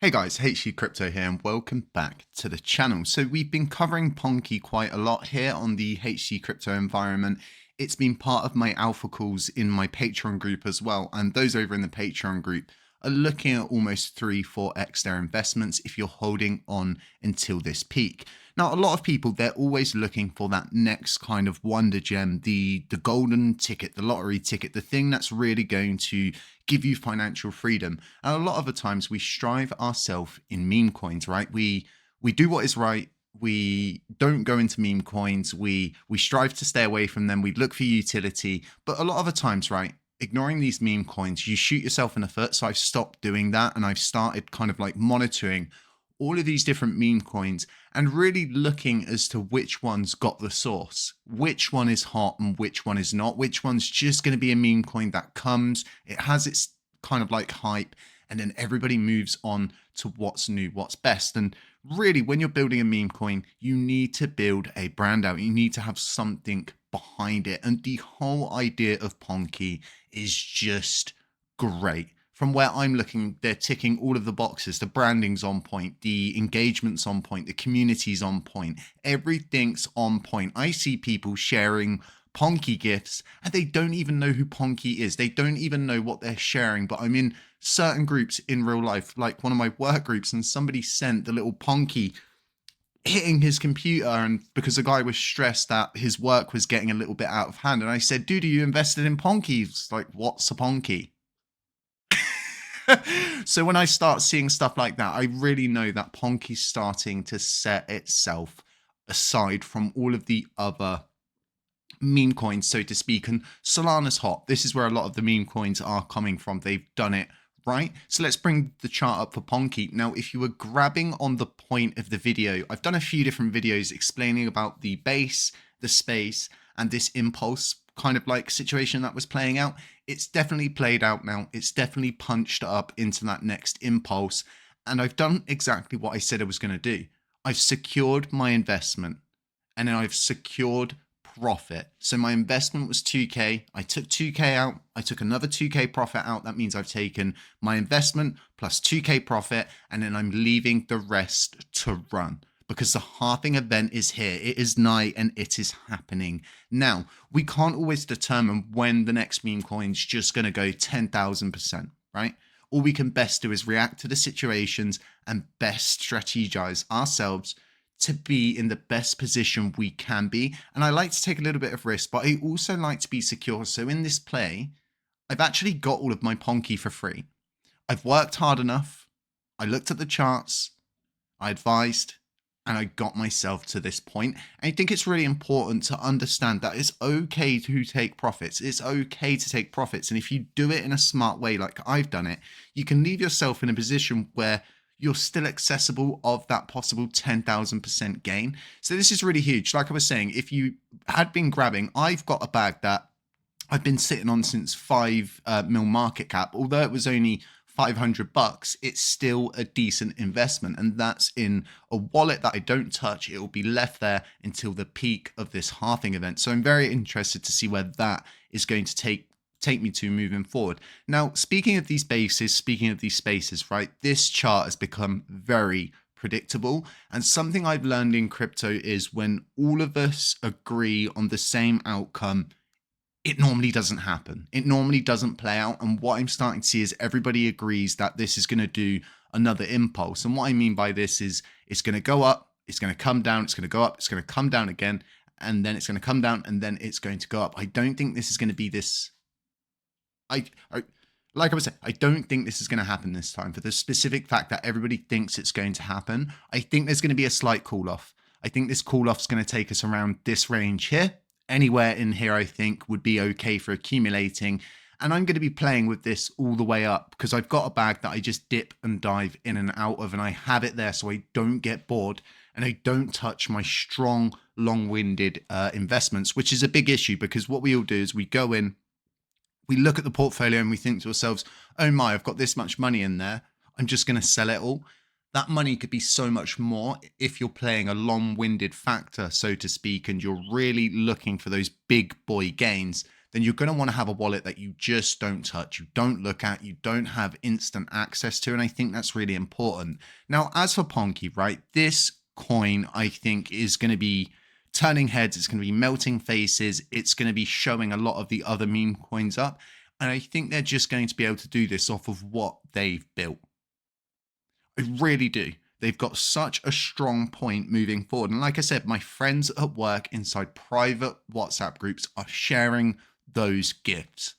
Hey guys, HappyCattyCrypto here and welcome back to the channel. So we've been covering Ponke quite a lot here on the HappyCattyCrypto environment. It's been part of my alpha calls in my Patreon group as well. And those over in the Patreon group are looking at almost 3-4x their investments if you're holding on until this peak. Now, a lot of people, they're always looking for that next kind of wonder gem, the golden ticket, the lottery ticket, the thing that's really going to give you financial freedom. And a lot of the times we strive ourselves in meme coins, right? We do what is right. We don't go into meme coins. We strive to stay away from them. We look for utility. But a lot of the times, right, ignoring these meme coins, you shoot yourself in the foot. So I've stopped doing that and I've started kind of like monitoring all of these different meme coins and really looking as to which one's got the sauce, which one is hot and which one is not, which one's just going to be a meme coin that comes, it has its kind of like hype, and then everybody moves on to what's new, what's best. And really, when you're building a meme coin, you need to build a brand out. You need to have something behind it. And the whole idea of Ponke is just great. From where I'm looking, they're ticking all of the boxes. The branding's on point, the engagement's on point, the community's on point, everything's on point. I see people sharing Ponke gifts and they don't even know who Ponke is. They don't even know what they're sharing. But I'm in certain groups in real life, like one of my work groups, and somebody sent the little Ponke hitting his computer, and because the guy was stressed that his work was getting a little bit out of hand. And I said, dude, are you invested in Ponke? He's like, what's a Ponke? So when I start seeing stuff like that, I really know that Ponke's starting to set itself aside from all of the other meme coins, so to speak. And Solana's hot. This is where a lot of the meme coins are coming from. They've done it right. So let's bring the chart up for Ponke. Now, if you were grabbing on the point of the video, I've done a few different videos explaining about the base, the space, and this impulse kind of like situation that was playing out. It's definitely played out now. It's definitely punched up into that next impulse. And I've done exactly what I said I was going to do. I've secured my investment and then I've secured profit. So my investment was 2K. I took 2K out. I took another 2K profit out. That means I've taken my investment plus 2K profit, and then I'm leaving the rest to run, because the halving event is here. It is nigh and it is happening. Now, we can't always determine when the next meme coin's just going to go 10,000%, right? All we can best do is react to the situations and best strategize ourselves to be in the best position we can be. And I like to take a little bit of risk, but I also like to be secure. So in this play, I've actually got all of my Ponke for free. I've worked hard enough. I looked at the charts. I advised. And I got myself to this point. And I think it's really important to understand that it's okay to take profits. It's okay to take profits. And if you do it in a smart way, like I've done it, you can leave yourself in a position where you're still accessible of that possible 10,000% gain. So this is really huge. Like I was saying, if you had been grabbing, I've got a bag that I've been sitting on since 5 mil market cap. Although it was only $500, it's still a decent investment, and that's in a wallet that I don't touch. It will be left there until the peak of this halving event. So I'm very interested to see where that is going to take me to moving forward. Now, speaking of these bases, speaking of these spaces, right, this chart has become very predictable. And something I've learned in crypto is when all of us agree on the same outcome, it normally doesn't happen. It normally doesn't play out. And what I'm starting to see is everybody agrees that this is going to do another impulse. And what I mean by this is it's going to go up, it's going to come down, it's going to go up, it's going to come down again, and then it's going to come down, and then it's going to go up. I don't think this is going to be this. Like I was saying, I don't think this is going to happen this time, for the specific fact that everybody thinks it's going to happen. I think there's going to be a slight cool off. I think this cool off is going to take us around this range here. Anywhere in here, I think, would be okay for accumulating. And I'm going to be playing with this all the way up, because I've got a bag that I just dip and dive in and out of, and I have it there so I don't get bored and I don't touch my strong, long-winded investments, which is a big issue, because what we all do is we go in, we look at the portfolio and we think to ourselves, oh my, I've got this much money in there. I'm just going to sell it all. That money could be so much more if you're playing a long-winded factor, so to speak, and you're really looking for those big boy gains. then you're going to want to have a wallet that you just don't touch, you don't look at, you don't have instant access to. And I think that's really important. Now, as for Ponke, right, this coin, I think, is going to be turning heads. It's going to be melting faces. It's going to be showing a lot of the other meme coins up. And I think they're just going to be able to do this off of what they've built. I really do. They've got such a strong point moving forward. And like I said, my friends at work inside private WhatsApp groups are sharing those gifts,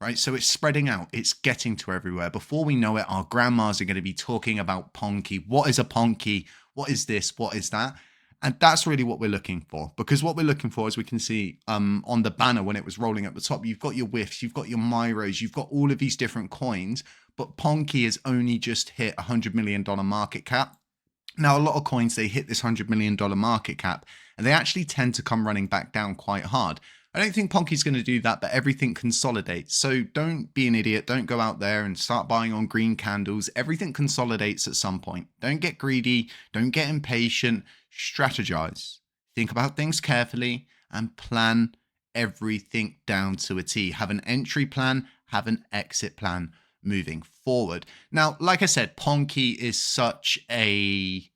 right? So it's spreading out. It's getting to everywhere. Before we know it, our grandmas are going to be talking about Ponke. What is a Ponke? What is this? What is that? And that's really what we're looking for, because what we're looking for, as we can see on the banner when it was rolling at the top, you've got your WIFs, you've got your Myros, you've got all of these different coins, but Ponke has only just hit $100 million market cap. Now, a lot of coins, they hit this $100 million market cap, and they actually tend to come running back down quite hard. I don't think Ponke's going to do that, but everything consolidates. So don't be an idiot. Don't go out there and start buying on green candles. Everything consolidates at some point. Don't get greedy. Don't get impatient. Strategize. Think about things carefully and plan everything down to a T. Have an entry plan, have an exit plan moving forward. Now, like I said, Ponke is such a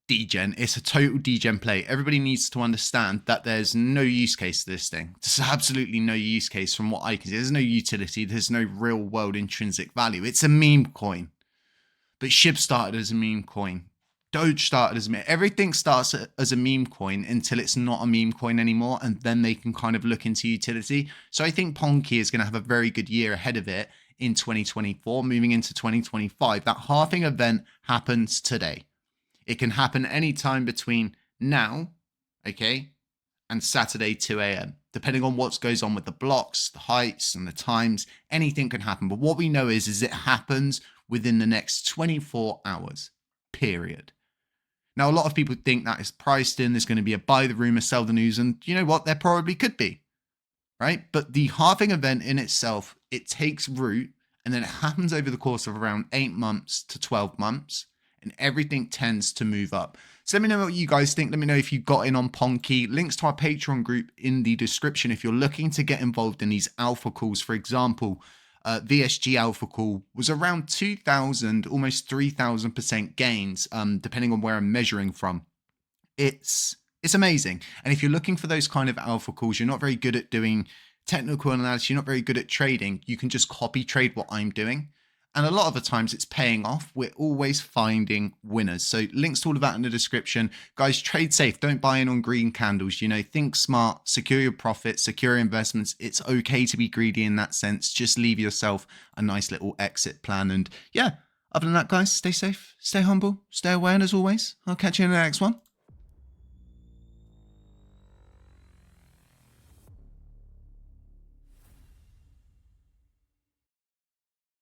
degen. It's a total degen play. Everybody needs to understand that there's no use case to this thing. There's absolutely no use case from what I can see. There's no utility. There's no real world intrinsic value. It's a meme coin. But SHIB started as a meme coin. Doge started as a meme. Everything starts as a meme coin until it's not a meme coin anymore. And then they can kind of look into utility. So I think Ponke is going to have a very good year ahead of it in 2024, moving into 2025. That halving event happens today. It can happen anytime between now, okay, and Saturday 2 a.m. Depending on what goes on with the blocks, the heights, and the times, anything can happen. But what we know is it happens within the next 24 hours, period. Now, a lot of people think that is priced in. There's going to be a buy the rumor, sell the news. And you know what? There probably could be, right? But the halving event in itself, it takes root, and then it happens over the course of around 8 months to 12 months. And everything tends to move up. So let me know what you guys think. Let me know if you got in on Ponke. Links to our Patreon group in the description if you're looking to get involved in these alpha calls. For example, VSG alpha call was around 2,000, almost 3,000% gains, depending on where I'm measuring from. It's amazing. And if you're looking for those kind of alpha calls, you're not very good at doing technical analysis, you're not very good at trading, you can just copy trade what I'm doing. And a lot of the times it's paying off. We're always finding winners. So links to all of that in the description. Guys, trade safe. Don't buy in on green candles. You know, think smart, secure your profits, secure your investments. It's okay to be greedy in that sense. Just leave yourself a nice little exit plan. And yeah, other than that, guys, stay safe, stay humble, stay aware. And as always, I'll catch you in the next one.